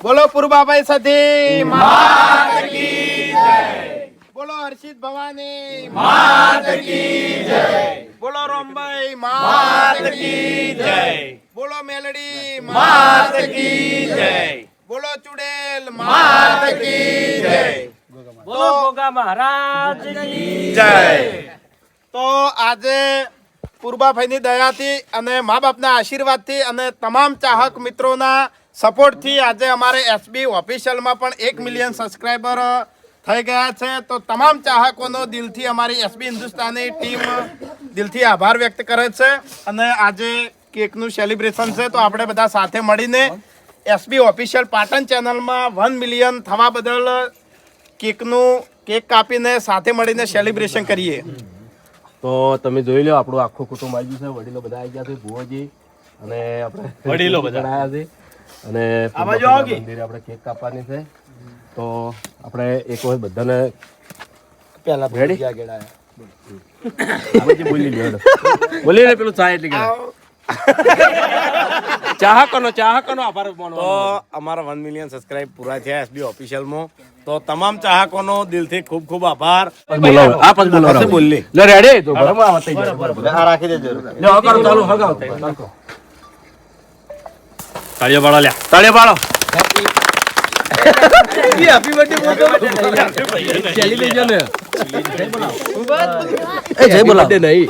બોલો પૂર્વાભાઈ સતી માત કી જય, બોલો હર્ષિત ભવાની માત કી જય, બોલો રોમભાઈ માત કી જય, બોલો મેલડી માત કી જય, બોલો ચુડેલ માત કી જય, બોલો ગોગા મહારાજ કી જય। તો આજે પૂર્વાભાઈની દયાથી અને મા બાપના આશીર્વાદથી અને તમામ ચાહક મિત્રોના સપોર્ટથી આજે અમારે એસબી ઓફિશિયલમાં પણ 1 મિલિયન સબસ્ક્રાઈબર થઈ ગયા છે। તો તમામ ચાહકોનો દિલથી અમારી એસબી હિન્દુસ્તાની ટીમ દિલથી આભાર વ્યક્ત કરે છે। અને આજે કેકનું સેલિબ્રેશન છે, તો આપણે બધા સાથે મળીને એસબી ઓફિશિયલ પાટણ ચેનલમાં 1 મિલિયન થવા બદલ કેક કાપીને સાથે મળીને સેલિબ્રેશન કરીએ। તો તમે જોઈ લો, આપણું આખું કુટુંબ આવી ગયું છે, વડીલો બધા આવી ગયા છે, ભુવોજી અને આપણે વડીલો બધા આવ્યા છે અને મંદિરે આપણે કેક કાપવાની છે। તો આપણે એક વખત બધાને પહેલા બોલી લે પેલું ચા એટલે ચાહકોનો આભાર માનો। તો અમારા 1 મિલિયન સબસ્ક્રાઇબ પૂરા થયા એસબી ઓફિશિયલમાં। તો તમામ ચાહકોનો દિલથી ખૂબ ખૂબ આભાર। બોલી લે રેડી તો બરાબર આ રાખી દેજો લે આ કરો ચાલુ હગાવ તાળીઓ પાડો લે તાળીઓ પાડો હેપી બર્થડે બોલો સેલિબ્રેશન એ જય બોલો નહીં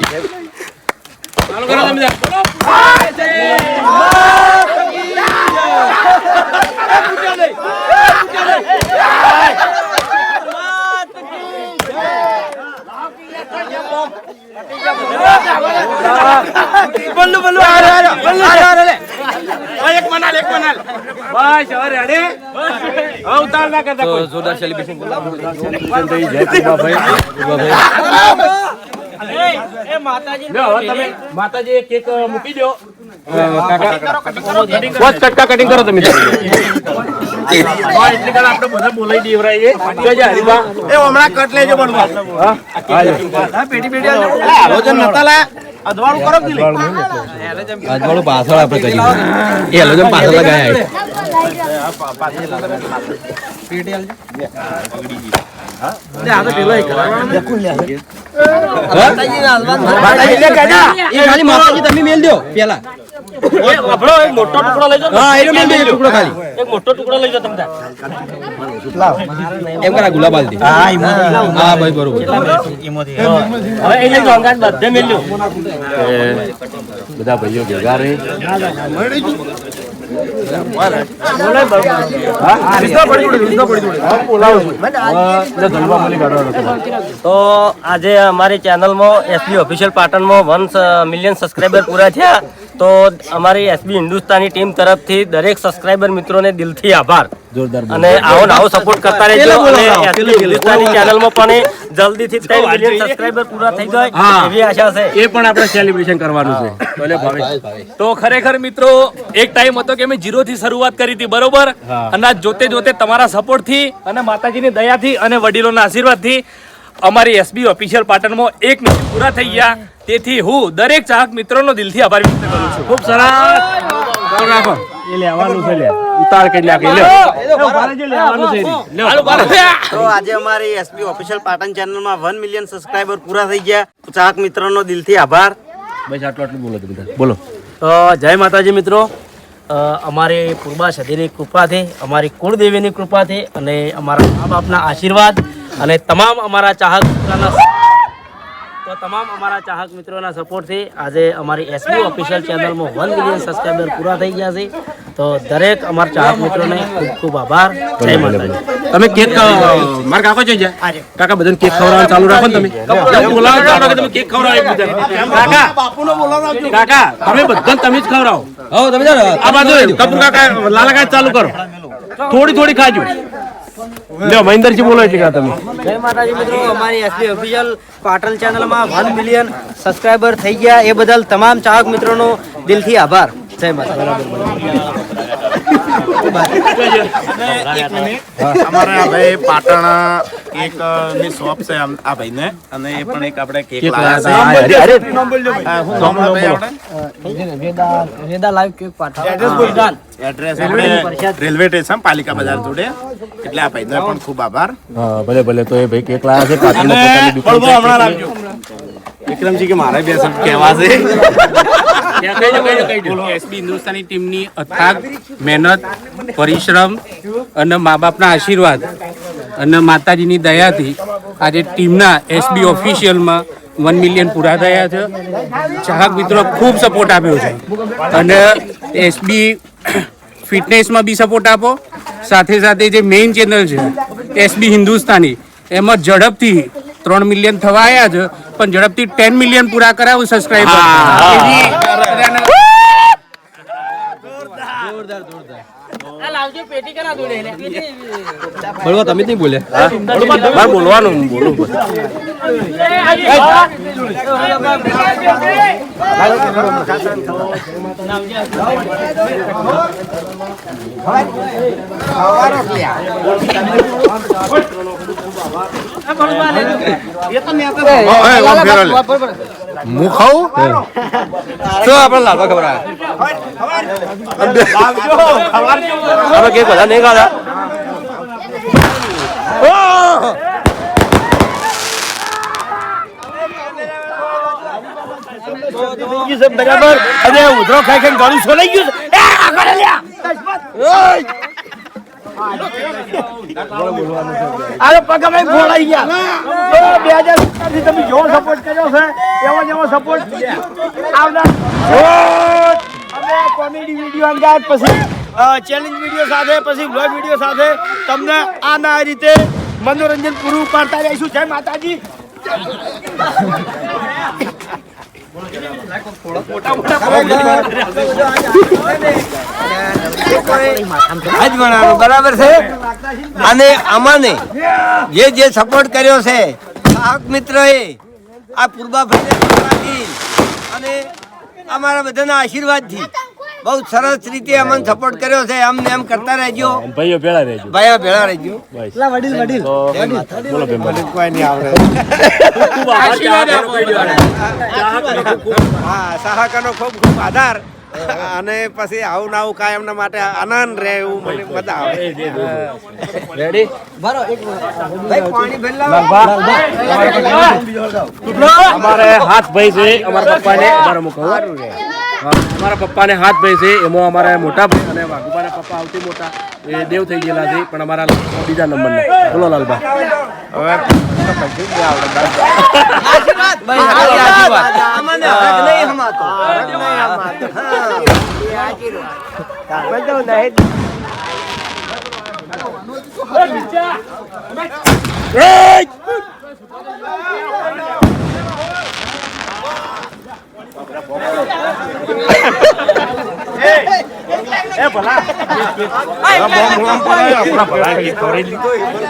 ચાલુ કરો તમે જોરદાર સેલિબ્રેશન માતાજી કેક મૂકી દો કટિંગ કરો તમે આપણે બધા બોલાવી દેવરાઈએ હમણાં કટ લેજો અજવાળું કરો અજવાળું પાછળ આપણે કરી એલોજન પાછળ લગાયા માતાજી તમે મેલ દો પેલા મોટો ટુકડો લઈ જાઓ ટુકડો ખાલી એક મોટો ટુકડો લઈ જાઓ તમે એમ કરા ગુલાબ આલ દે હા ભાઈ બરોબર હવે એ લઈ જાઓ બધે મેલ લો બધા ભાઈઓ ભેગા રહી તો આજે અમારી ચેનલમાં એસબી ઓફિશિયલ પાટણમાં 1 મિલિયન સબસ્ક્રાઈબર પૂરા થયા। તો અમારી એસબી હિન્દુસ્તાની ટીમ તરફથી દરેક સબસ્ક્રાઈબર મિત્રોને દિલથી આભાર અને આવો સપોર્ટ કરતા રહેજો અને એસબી હિન્દુસ્તાની ચેનલમાં પણ જલ્દીથી 3 મિલિયન સબસ્ક્રાઈબર પૂરા થઈ જાય એવી આશા છે। એ પણ આપણે સેલિબ્રેશન કરવાનું છે। તો ખરેખર મિત્રો એક ટાઈમ હતો કે અમે 0 થી શરૂઆત કરી હતી બરોબર, અને જોતે જોતે તમારા સપોર્ટ થી અને માતાજીની દયાથી અને વડીલોના આશીર્વાદથી અમારી એસબી ઓફિશિયલ પાટણમાં 1 મિલિયન પૂરા થઈ ગયા। તેથી હું દરેક ચાહક મિત્રોનો દિલથી આભાર વ્યક્ત કરું છું। ખૂબ સરસ રાખો એ લેવાનું છે લે ઉતાર કે લે કે લે લેવાનું છે તો આજે અમારી એસબી ઓફિશિયલ પાટણ ચેનલમાં 1 મિલિયન સબસ્ક્રાઇબર પૂરા થઈ ગયા। ચાહક મિત્રોનો દિલથી આભાર। બસ આટલું બોલો બધા બોલો। તો જય માતાજી મિત્રો, અમારી પૂર્વા સદીની કૃપાથી, અમારી કુળદેવીની કૃપાથી અને અમારા મા બાપના આશીર્વાદ અને તમામ અમારા ચાહક મિત્રોના સપોર્ટથી આજે અમારી એસબી ઓફિશિયલ ચેનલમાં 1 મિલિયન સબસ્ક્રાઇબર પૂરા થઈ ગયા છે। તો દરેક અમારા ચાહક મિત્રોને ખૂબ ખૂબ આભાર। જય માતાજી। તમે કેક માર કાકો છે કાકા બધાને કેક ખવડાવવાનું ચાલુ રાખો ને તમે બોલાવો કે તમે કેક ખવડાવો કાકા બાપુનો બોલાવો કાકા તમે બધાને તમે જ ખવડાવો હો તમે આ બાજુ કપૂર કાકા લાલા કાકા ચાલુ કરો થોડી ખાજો લ્યો મહેન્દ્રજી બોલો એટલે તમે જય માતાજી મિત્રો, અમારી એસબી ઓફિશિયલ પાટણ ચેનલમાં 1 મિલિયન સબસ્ક્રાઇબર થઈ ગયા એ બદલ તમામ ચાહક મિત્રોનો દિલથી આભાર। જય માતાજી। અમારા ભાઈ પાટણ એક ની શોપ છે આ ભાઈને અને એ પણ એક આપણે કેક લાવ્યા છે. શું નામ ભાઈ આપણે? રેદા લાઈવ કેક પાઠા એડ્રેસ આપણે રેલવે સ્ટેશન પાલિકા બજાર જોડે. એટલે આ ભાઈનો પણ ખૂબ આભાર. ભલે ભલે. તો એ ભાઈ કેક લાયા છે પાટણમાં પોતાની દુકાન છે. હમણાં લાવજો વિક્રમજી કે મારે બે શબ્દ કહેવા છે. એસબી હિન્દુસ્તાની ટીમની અથાગ મહેનત, પરિશ્રમ અને મા બાપના આશીર્વાદ અને માતાજીની દયાથી આજે ટીમના એસબી ઓફિશિયલમાં 1 મિલિયન પૂરા થયા છે. ચાહક મિત્રો ખૂબ સપોર્ટ આપ્યો છે અને એસબી ફિટનેસમાં બી સપોર્ટ આપો. સાથે સાથે જે મેઇન ચેનલ છે એસબી હિન્દુસ્તાની એમાં ઝડપથી 3 મિલિયન થવા આવ્યા છે પણ ઝડપથી 10 મિલિયન પૂરા કરાવું સબસ્ક્રાઈબર. બળવા તમે નહીં બોલ્યા બોલવાનું બોલું હું ખાઉં શું આપણે લાલવા ખબર આવે કેક બધા નહીં ખાતા. બરાબર. અને ઉધરો ખાઈ ખાઈ ગળું છોલાઈ ગયું અરે પગ અમે ફોડાઈ ગયા. 2017 થી તમે જેવો સપોર્ટ કર્યો છે એવો જેવો સપોર્ટ આવનાર અમે કોમેડી વિડીયો અંગાત પછી ચેલેન્જ વિડીયો સાથે પછી બ્લોગ વિડીયો સાથે તમને આ રીતે મનોરંજન પૂરું પાડતા રહીશું. જય માતાજી. બરાબર છે. અને અમાને જે સપોર્ટ કર્યો છે ચાહક મિત્રોએ આ પૂર્વાભાઈ અને અમારા બધાના આશીર્વાદથી બહુ સરસ રીતે અમને સપોર્ટ કર્યો છે. અમને એમ કરતા રહેજો ભાઈઓ ભેળા રહેજો. ભાઈઓ ભેળા રહેજો. બોલો બેન બોલો. કોઈ નહીં આવડે. હા, ચાહકોનો ખૂબ ખૂબ આભાર. અને પછી આવું ના આવું કાયમના માટે આનંદ રહે એવું મને મજા આવે. રેડી બરો એક ભાઈ પાણી ભેળા અમારે હાથ ભાઈ છે અમારા પપ્પાને અમારા મુખ અમારા પપ્પાને હાથ ભાઈ છે એમાં અમારા મોટા ભાઈ અને વાઘુબાના પપ્પા આવતી મોટા એ દેવ થઈ ગયેલા છે પણ અમારા બીજા નંબરના. બોલો લાલબા.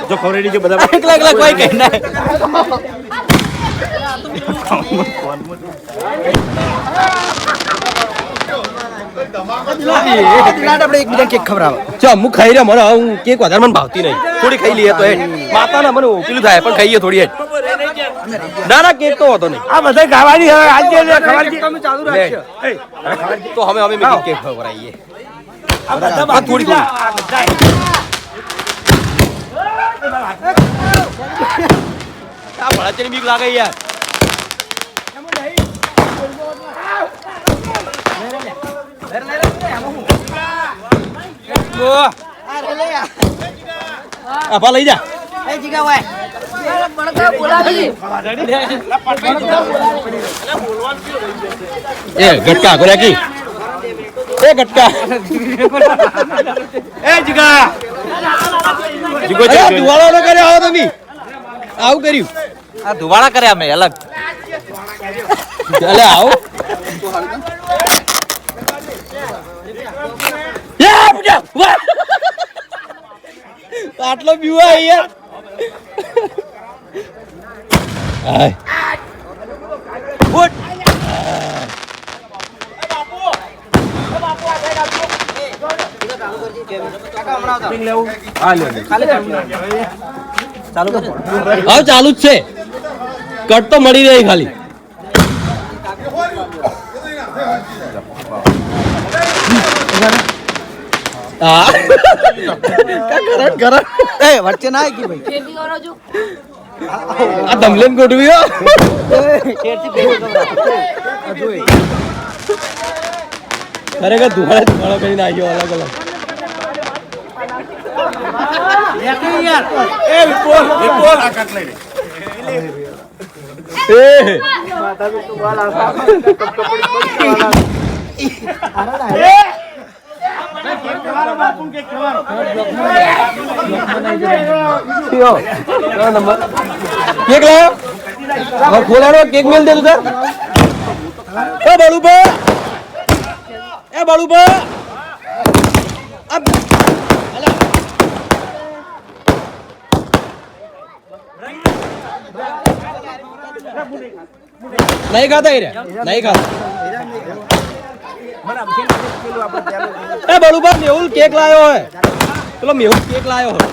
જો ખવરેડી છે બધા એકલા કોઈ કહે ના. આપણે એકબીજા કેક ખવડાવો. ચા હું ખાઈ રહ્યા મને હું કેક વધારે મને ભાવતી નહીં. થોડી ખાઈ લઈએ તો હેડ માતાના મને પેલું થાય પણ ખાઈએ થોડી હેડ. ના ના કેક તો હોતો નહીં. આ બધા ખાવાની હવે આજે ચાલુ રાખજો. તો અમે કેક ખવડાવીએ. આ થોડી થોડી આ ભળાચેની બીક લાગે યાર. આપા લઈ જા. એ ગટકા ગોરાકી એ ગટકા એ જીગા ધુવાળો ન કરે આવો તમે આવું કર્યું આ ધુવાળા કર્યા મેં અલગ. ચાલે આવો આટલો પીવા યાર. હવે ચાલુ જ છે, કટ તો મળી રહી ખાલી. હા વચ્ચે ના આવી ભાઈ આ ધમલેન ગોઠવ્યો. ખરેખર ધુમાડો કરીને આવ્યો અલગ અલગ. કેક લાયો ખોલાડો કેક મેલ દે તું તાર. એ બાળુભા નહીં ખાતા નહીં ખાતા. એ બાળુભા મેહુલ કેક લાયો હે, પેલો મેહુલ કેક લાયો હે.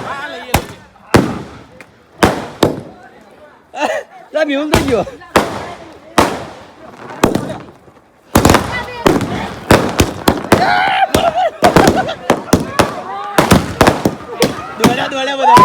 મેહુલ થઈ ગયો. દોડ્યા બધા.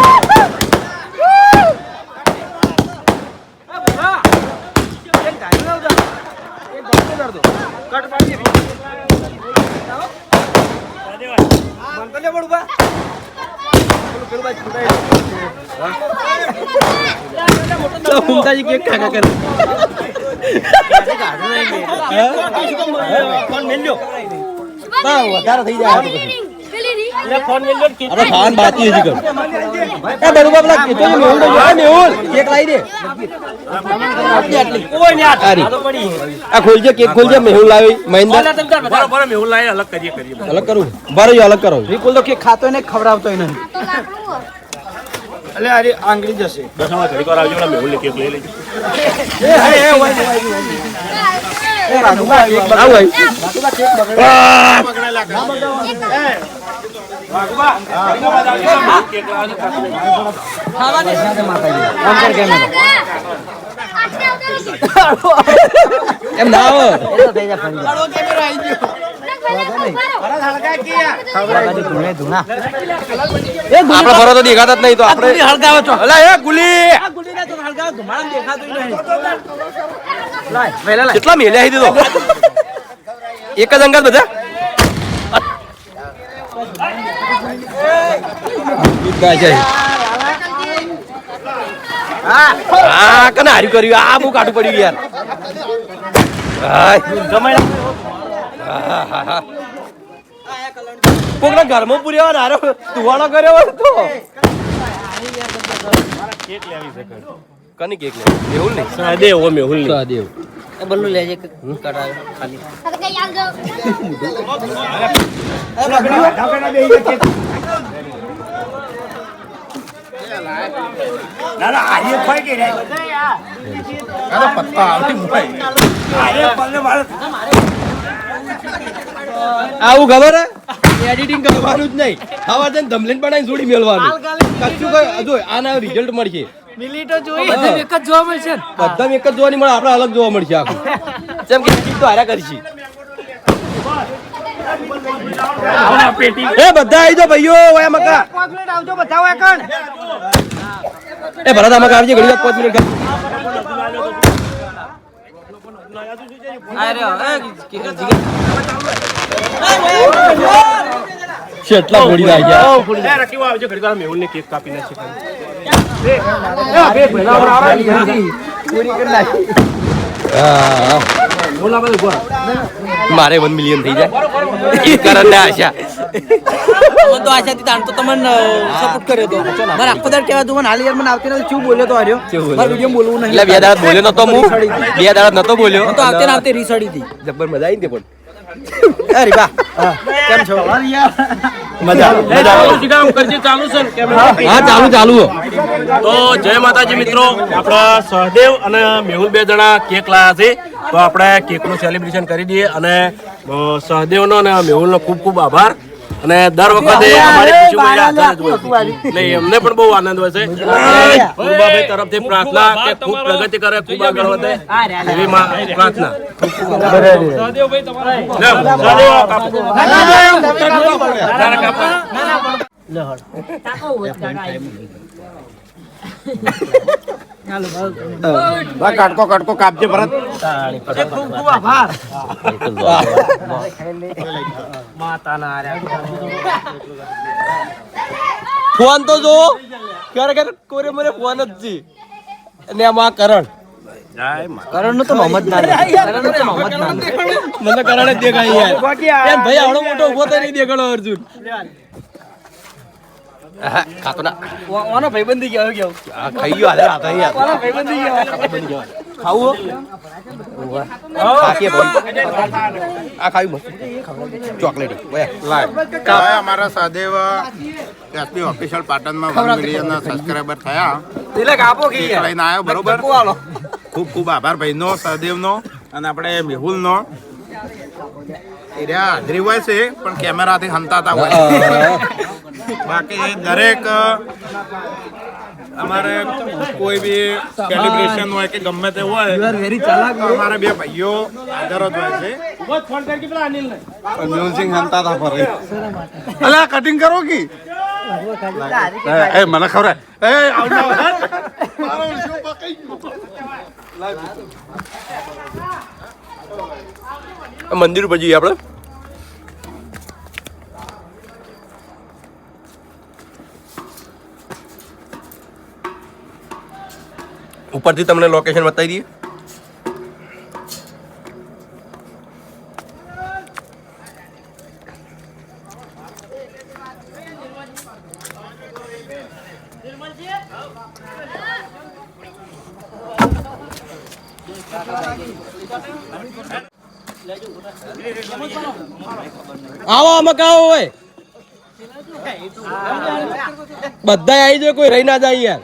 મમતાજી કેક ખાકા કરે. ફોન મેલ્યો વધારે થઈ જાય. ખાવાનું બાકી હજી કર. એ બરોબર પેલા કેતો મેહુલ મેહુલ કેક લાવી દે. આ ખોલજે કેક ખોલજે. મેહુલ લાવી મહિન્દ્ર મેહુલ લાવી અલગ કરીએ અલગ કરું બરો અલગ કરો. વિપુલ તો કેક ખાતો ને ખવડાવતો નહીં. એટલે અરે આંગળી જશે. દસમાં ઘડી વાર આવજો મેહુલ ને કેક લઈ લેજો. એમ ના આવે. આપડે ભરો તો દેખાતા જ નહીં તો આપણે હળગાવો છો. કેટલા મેલ્યા દીધો એક જ અંગત બધા. હા કને હાર્યું કર્યું. આ બહુ કાઢું પડ્યું યાર. કોકના ઘરમાં પૂરી હારો તુવાડો કર્યો હોય તો કની કેક લે. મેહુલ ને સહદેવ ઓ મેહુલ ને સહદેવ બલ્લુ લેજે કટાવે ખાલી. આવું ખબર હે એડિટિંગ કરવાનું જ નહીં. આવા જઈને ધમલેન બનાવીને જોડી મેળવાનું. કશું જો આના રિઝલ્ટ મળશે. મિનિટો જોઈ બધા એક જ જોવા મળશે. બધા એક જ જોવાની મળે. આપણે અલગ જોવા મળશે આખું. જેમ કે તો હાર્યા કરશી. એ બધા આવી જાઓ ભાઈઓ. ઓય મકા 5 મિનિટ આવજો બધા ઓય કણ. એ ભરત આમાં આવજે ઘડી 5 મિનિટ. કેટલા ફોડી આવી ગયા. રકીવો આવજો ઘડી વાર મેહુલ ને કેક કાપી નાખશે. મારે 1 મિલિયન થઈ જાય. કરણ ને આશા તો આશાથી તાણ તો તમને સપોર્ટ કર્યો તો. મારે આખો દર કહેવા તું મને હાલ યાર મને આવતી નથી. શું બોલ્યો તો હાર્યો. મારે વિડિયો બોલવું નહીં. એટલે 2 દાડા બોલ્યો નતો હું. 2 દાડા નતો બોલ્યો. તો આવતે ને આવતે રીસડી હતી. જબ્બર મજા આવી ને પણ. અરે બા કેમ છો? હા ચાલુ. તો જય માતાજી મિત્રો, આપણા સહદેવ અને મેહુલ 2 જણા કેક લાયા છે. તો આપણે કેકનું સેલિબ્રેશન કરી દઈએ અને સહદેવનો અને મેહુલનો ખૂબ ખૂબ આભાર. અને દર વખતે અમારી ખુશીમાં હાજર જ હોય છે. એટલે એમને પણ બહુ આનંદ હોય છે. પૂર્વાભાઈ તરફથી પ્રાર્થના કે ખૂબ પ્રગતિ કરે, ખૂબ આગળ વધે એવી પ્રાર્થના. કાટકો કાટકો કાપજે ભરત. ખૂબ ખૂબ આભાર. ફોન તો જો ખરેખર કોરે મને ફોન જ છે અને આમાં કરણ કરણનું તો મોહમ્મદ ના લે. કરણનું તો મોહમ્મદ ના લે. મને કરણ જ દેખાય યાર. એમ ભાઈ આવડો મોટો ઉભો તો નહીં દેખાડો અર્જુન. ખાતો ના ઓનો ભાઈબંધી ગયો કેવું ખાઈ ગયો હાલે રાતે યાર. ઓનો ભાઈબંધી ગયો ખાવું ખાઈએ ભાઈ આ ખાવી મસ્ત ચોકલેટ હવે અમારા સહદેવ એસબી ઓફિશિયલ પાટણમાં 1 મિલિયન સબસ્ક્રાઇબર થયા. તિલક આપો કે કેક લઈને આવ્યો બરોબર. ખૂબ ખૂબ આભાર ભાઈનો, સહદેવનો અને આપણે મેહુલનો. એરિયા હાજરી હોય છે પણ કેમેરાથી હંતાતા હોય. બાકી દરેક અમારે કોઈ બી સેલિબ્રેશન હોય કે ગમે તે હોય તો અમારા બે ભાઈઓ હાજર જ હોય છે. મ્યુઝિક હંતાતા ફરે. અલા કટિંગ કરો કે એ મને ખબર એ મંદિર ઉપર જઈએ આપણે. ઉપરથી તમને લોકેશન બતાવી દઈએ. આવો મકાઓ હોય બધા આવી જાય, કોઈ રહી ના જાય યાર.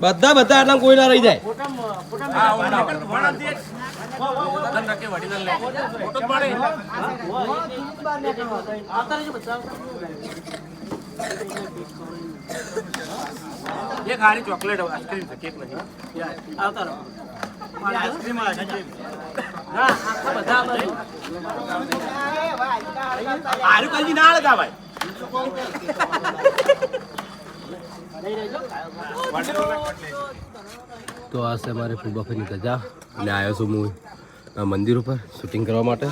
બધા એટલા કોઈ ના રહી જાય. એક હારી ચોકલેટ આઈસ્ક્રીમ છે, કેક નહીં. તો આ છે અમારે ફૂલબાફાની ગજા અને આવ્યો છું હું આ મંદિર ઉપર શૂટિંગ કરવા માટે.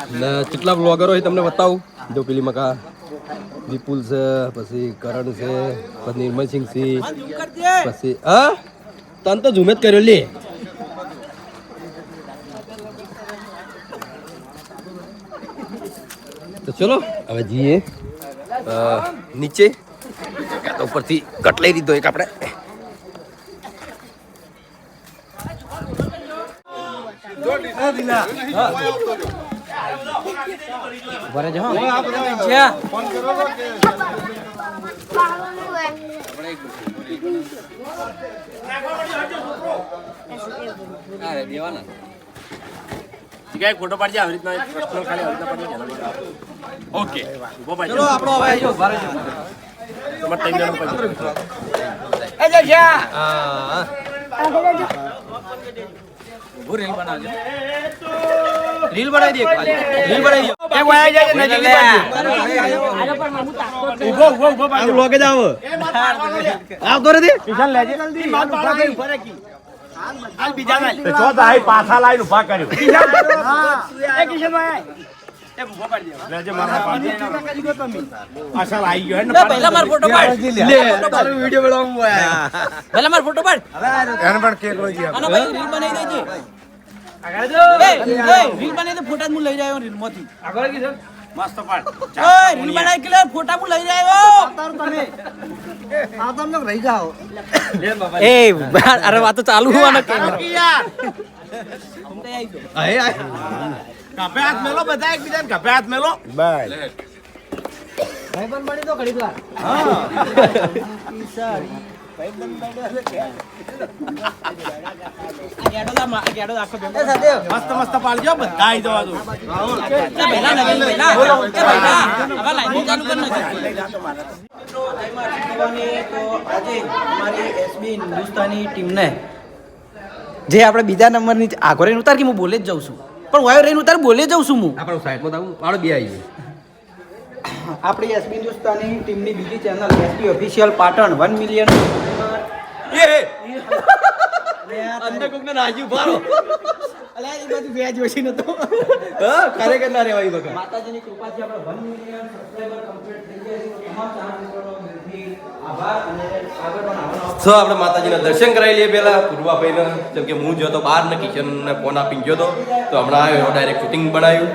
એટલે કેટલા બ્લોગરો હોય તમને બતાવું. જો પેલી મકા વિપુલ છે, પછી કરણ છે, પછી નિર્મલસિંહ છે, પછી હા તને તો ઝુમે જ કર્યો લે. તો ચલો હવે જઈએ નીચે. ઉપરથી કટ લઈ દીધો એક આપણે. એક ફોટો પાડજે આવી રીતના, એક પ્રશ્ન ખાલી આવી રીતના પાડજે. ઓકે ઉભો પાડજે. ચલો આપણો હવે જો ભારે જો તમારે 3 જણ પાડજે. એ જે છે હા હું રીલ બનાવજો. રીલ બનાવી દે, રીલ બનાવી દે. એ વાયા જાય નજીક લે. ઉભો પાડજો. આ બ્લોગે જ આવો. આવતો નથી. કિશન લેજે જલ્દી માલ ઉભા કરી ઉભા રાખી. હાલ બીજા ના તો દાઈ પાછા લાઈન ઉભા કર્યો. હા એ કિશન ભાઈ એ ઉભા પાડી દે. લેજે મારા પાડી. અસલ આવી ગયો હે ને. પહેલા માર ફોટો પાડ. લે તારો વિડિયો બનાવું હોય. પહેલા માર ફોટો પાડ. એને પણ કેક લઈ ગયા. આનો ભાઈ રીલ બનાવી દેજે. આગળ જો. એ રીલ બનાવી દે, ફોટા હું લઈ રહ્યો રીલ માંથી. આગળ કી સર મસ્ત પાડ. ઓય રીલ બનાવી કે ફોટા હું લઈ રહ્યો. તારું તમે આ તમને રહી જાઓ. એ અરે વાત તો ચાલુ હોવાનો કેમેરો યાર. તમને આવી ગયો. આય કપે હાથ મેલો, બધા એકબીજાને કપે હાથ મેલો. બસ ભાઈ બન બની તો ઘડી વાર. મસ્ત મસ્ત પાડજો બધા આવી જવા દો હિન્દુસ્તાની ટીમને જે આપણે બીજા નંબરની આગળ રહીને ઉતાર કે હું બોલે જ જાઉં છું પણ વાયો રહીને ઉતાર બોલે જાઉં છું હું આપણો સાઈડમાં તો પાડો બે આવી આપણી એસબી હિન્દુસ્તાની ટીમની બીજી channel SB official Patan 1 million અંદર કોકને નાજી ઉભારો અલ્યા એ બધું વ્યાજ ઓછી નતો ખરેખર ના રેવાય બકા માતાજીની કૃપાથી આપણે 1 મિલિયન સબસ્ક્રાઇબર કમ્પ્લીટ થઈ ગયા છે તમામ ચાહક મિત્રોનો દિલથી આભાર અને આગળ પણ આવવાનો સો આપણે માતાજીના દર્શન કરાવી લઈએ પહેલા પૂર્વાભાઈને જેમ કે હું જતો બહાર ને કિચનને ફોન આપીને ગયો હતો તો હમણાં આવ્યો ડાયરેક્ટ શૂટિંગ બનાવ્યું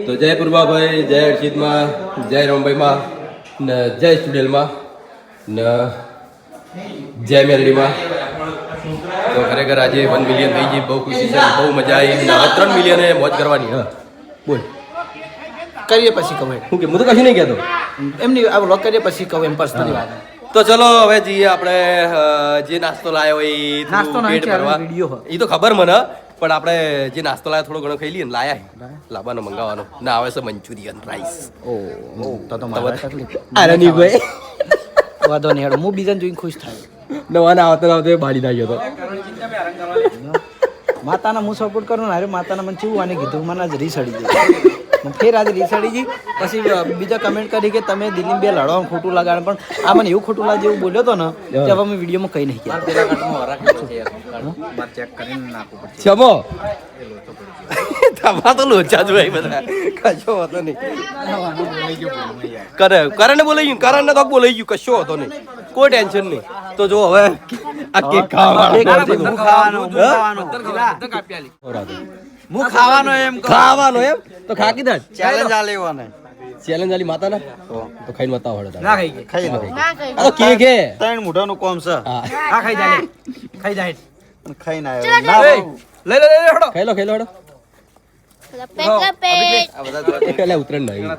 તો જય પૂર્વાભાઈ જય હર્ષિતમાં જય રમભાઈમાં ને જય સ્ટુડિયલમાં ને જય મેલડીમાં તો ખરેખર આજે 1 મિલિયન થઈ ગઈ બહુ ખુશી છે બહુ મજા આવી ને હવે 3 મિલિયને મોજ કરવાની હા બોલ કરીએ પછી કમેન્ટ શું કે હું તો કશું નહીં કહેતો એમની આ વ્લોગ કરીએ પછી કહું એમ પર્સનલી વાત તો ચલો હવે જઈએ આપણે જે નાસ્તો લાવ્યો હોય એ થોડું નાસ્તો નહીં, પેટ ચાલો, ભરવા. વિડીયો હ. એ તો ખબર મને પણ આપણે જે નાસ્તો લાવ્યો થોડો ઘણો ખાઈ લઈએ ને લાયા લાવવાનો મંગાવવાનો ના આવે છે મંચુરિયન રાઈસ તો મારે તકલીફ અરે નહીં ભાઈ વાંધો નહીં હેડો હું બીજાને જોઈને ખુશ થાય નવા ના આવતા આવતા બાળી નાખ્યો તો માતાના હું સપોર્ટ કરું ને અરે માતાના મને ચેવું આને કીધું મને આજ રીસડી જાય ફેર આજે રીસડી ગઈ પછી બીજા કમેન્ટ કરી કે તમે દિલ્હી બે લડવાનું ખોટું લગાડે પણ આ મને એવું ખોટું લાગે એવું બોલ્યો હતો ને કે હવે મેં વિડીયોમાં કઈ નહીં કહેતો ચમો તમારા તો લોચા જ ભાઈ બધા કશો હતો નહીં કરણને બોલાઈ ગયું કરણને તો બોલાઈ ગયું કશો હતો નહીં કોઈ ટેન્શન નહીં તો જો હવે આ કેક ખાવાનો એમ તો ખા કીધા ચેલેન્જ આ લેવાને ચેલેન્જ આલી માતા ના તો ખાઈને બતાવો હળો ના ખાઈ આ કેક હે ત્રણ મોઢાનું કોમ છે હા હા ખાઈ જાય ખાઈ જાય ખાઈ ના લઈ લે હેડો ખાઈ લો હળો પેટ પેલા ઉતરણ નહીં